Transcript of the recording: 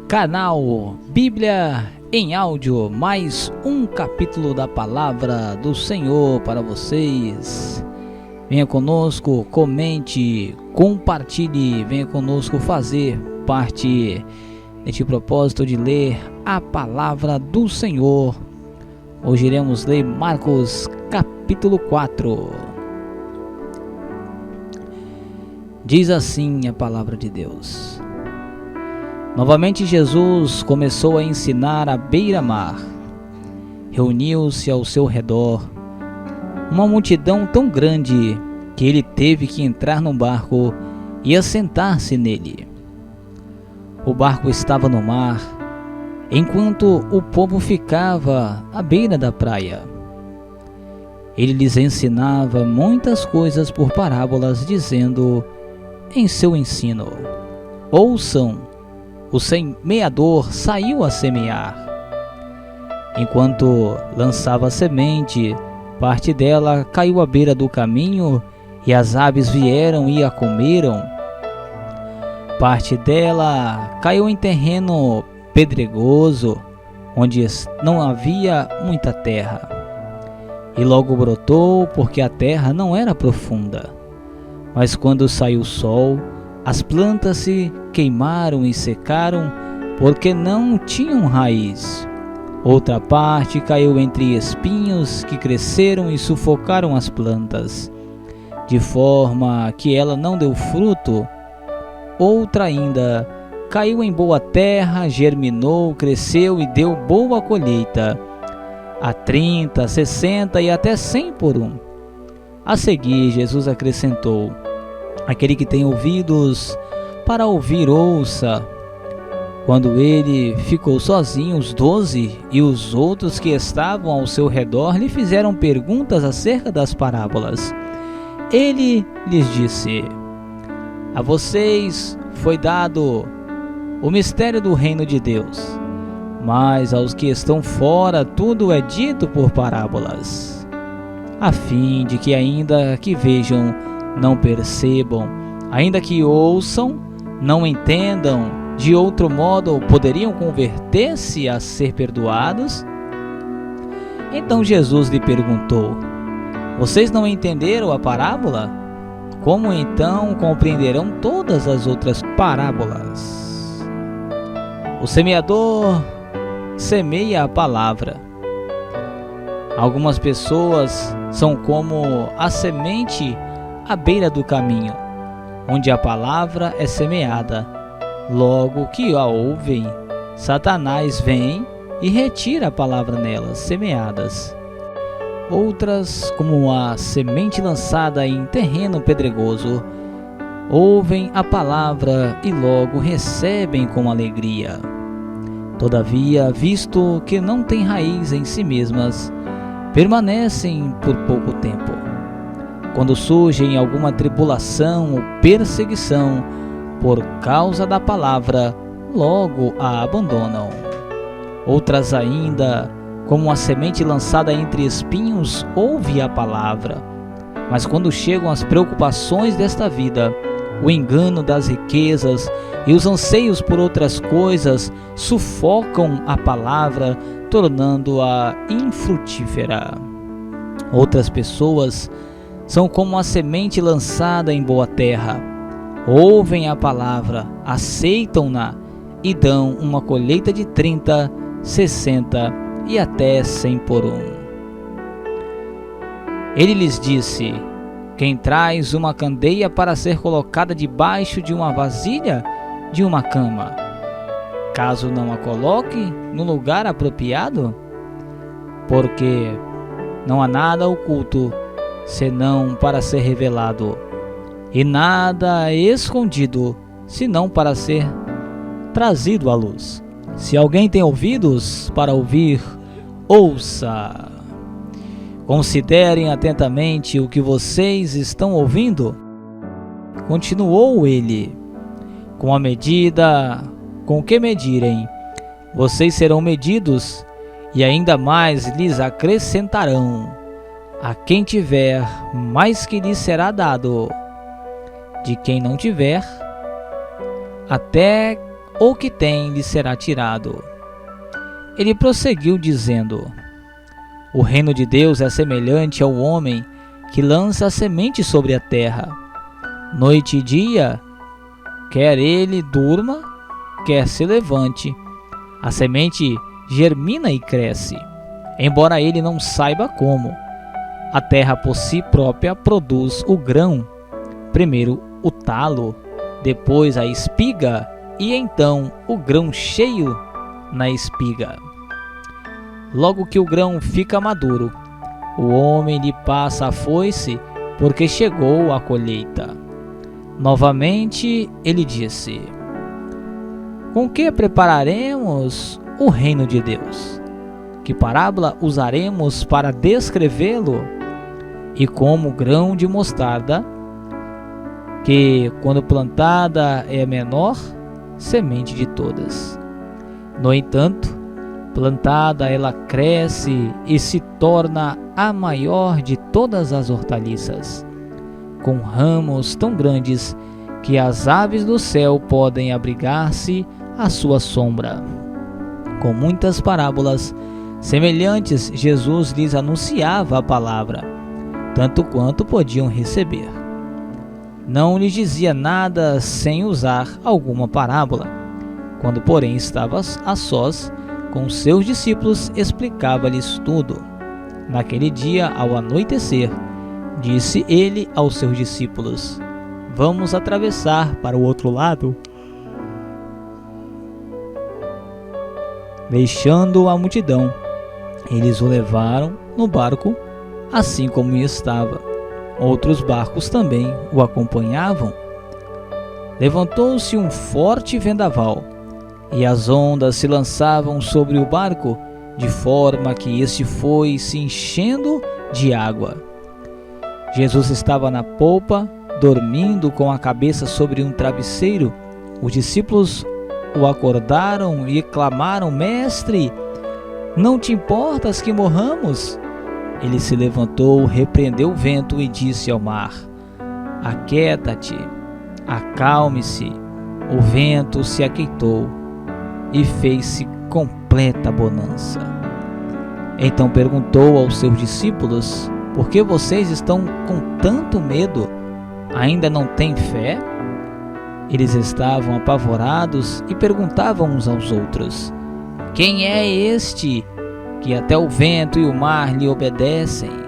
Canal Bíblia em Áudio, mais um capítulo da Palavra do Senhor para vocês. Venha conosco, comente, compartilhe, venha conosco fazer parte deste propósito de ler a Palavra do Senhor. Hoje iremos ler Marcos capítulo 4. Diz assim a Palavra de Deus: Novamente Jesus começou a ensinar à beira-mar. Reuniu-se ao seu redor uma multidão tão grande que ele teve que entrar num barco e assentar-se nele. O barco estava no mar, enquanto o povo ficava à beira da praia. Ele lhes ensinava muitas coisas por parábolas, dizendo em seu ensino: Ouçam, o semeador saiu a semear. Enquanto lançava a semente, parte dela caiu à beira do caminho e as aves vieram e a comeram. Parte dela caiu em terreno pedregoso, onde não havia muita terra. E logo brotou, porque a terra não era profunda. Mas quando saiu o sol, as plantas se queimaram e secaram, porque não tinham raiz. Outra parte caiu entre espinhos que cresceram e sufocaram as plantas, de forma que ela não deu fruto. Outra ainda caiu em boa terra, germinou, cresceu e deu boa colheita, a 30, 60 e até 100 por um. A seguir, Jesus acrescentou: Aquele que tem ouvidos para ouvir, ouça. Quando ele ficou sozinho, os 12 e os outros que estavam ao seu redor lhe fizeram perguntas acerca das parábolas. Ele lhes disse: A vocês foi dado o mistério do reino de Deus, mas aos que estão fora tudo é dito por parábolas, a fim de que ainda que vejam, não percebam, ainda que ouçam, não entendam. De outro modo, poderiam converter-se a ser perdoados? Então Jesus lhe perguntou: Vocês não entenderam a parábola? Como então compreenderão todas as outras parábolas? O semeador semeia a palavra. Algumas pessoas são como a semente à beira do caminho, onde a palavra é semeada. Logo que a ouvem, Satanás vem e retira a palavra nelas semeadas. Outras, como a semente lançada em terreno pedregoso, ouvem a palavra e logo recebem com alegria. Todavia, visto que não têm raiz em si mesmas, permanecem por pouco tempo. Quando surgem alguma tribulação ou perseguição por causa da palavra, logo a abandonam. Outras ainda, como a semente lançada entre espinhos, ouve a palavra, mas quando chegam as preocupações desta vida, o engano das riquezas e os anseios por outras coisas sufocam a palavra, tornando-a infrutífera. Outras pessoas são como a semente lançada em boa terra. Ouvem a palavra, aceitam-na e dão uma colheita de 30, 60 e até 100 por um. Ele lhes disse: Quem traz uma candeia para ser colocada debaixo de uma vasilha de uma cama, caso não a coloque no lugar apropriado? Porque não há nada oculto, senão para ser revelado, e nada escondido, senão para ser trazido à luz. Se alguém tem ouvidos para ouvir, ouça. Considerem atentamente o que vocês estão ouvindo. Continuou ele: Com a medida com que medirem, vocês serão medidos, e ainda mais lhes acrescentarão. A quem tiver, mais que lhe será dado. De quem não tiver, até ou que tem lhe será tirado. Ele prosseguiu dizendo: O reino de Deus é semelhante ao homem que lança a semente sobre a terra. Noite e dia, quer ele durma, quer se levante, a semente germina e cresce, embora ele não saiba como. A terra por si própria produz o grão, primeiro o talo, depois a espiga e então o grão cheio na espiga. Logo que o grão fica maduro, o homem lhe passa a foice, porque chegou a colheita. Novamente ele disse: Com que prepararemos o reino de Deus? Que parábola usaremos para descrevê-lo? E como o grão de mostarda, que quando plantada é a menor semente de todas. No entanto, plantada ela cresce e se torna a maior de todas as hortaliças, com ramos tão grandes que as aves do céu podem abrigar-se à sua sombra. Com muitas parábolas semelhantes, Jesus lhes anunciava a palavra, tanto quanto podiam receber. Não lhes dizia nada sem usar alguma parábola. Quando, porém, estava a sós com seus discípulos, explicava-lhes tudo. Naquele dia, ao anoitecer, disse ele aos seus discípulos: Vamos atravessar para o outro lado? Deixando a multidão, eles o levaram no barco, assim como estava. Outros barcos também o acompanhavam. Levantou-se um forte vendaval, e as ondas se lançavam sobre o barco, de forma que este foi se enchendo de água. Jesus estava na polpa, dormindo com a cabeça sobre um travesseiro. Os discípulos o acordaram e clamaram: Mestre, não te importas que morramos? Ele se levantou, repreendeu o vento e disse ao mar: Aquieta-te, acalme-se. O vento se aquietou e fez-se completa bonança. Então perguntou aos seus discípulos: Por que vocês estão com tanto medo? Ainda não têm fé? Eles estavam apavorados e perguntavam uns aos outros: Quem é este que até o vento e o mar lhe obedecem?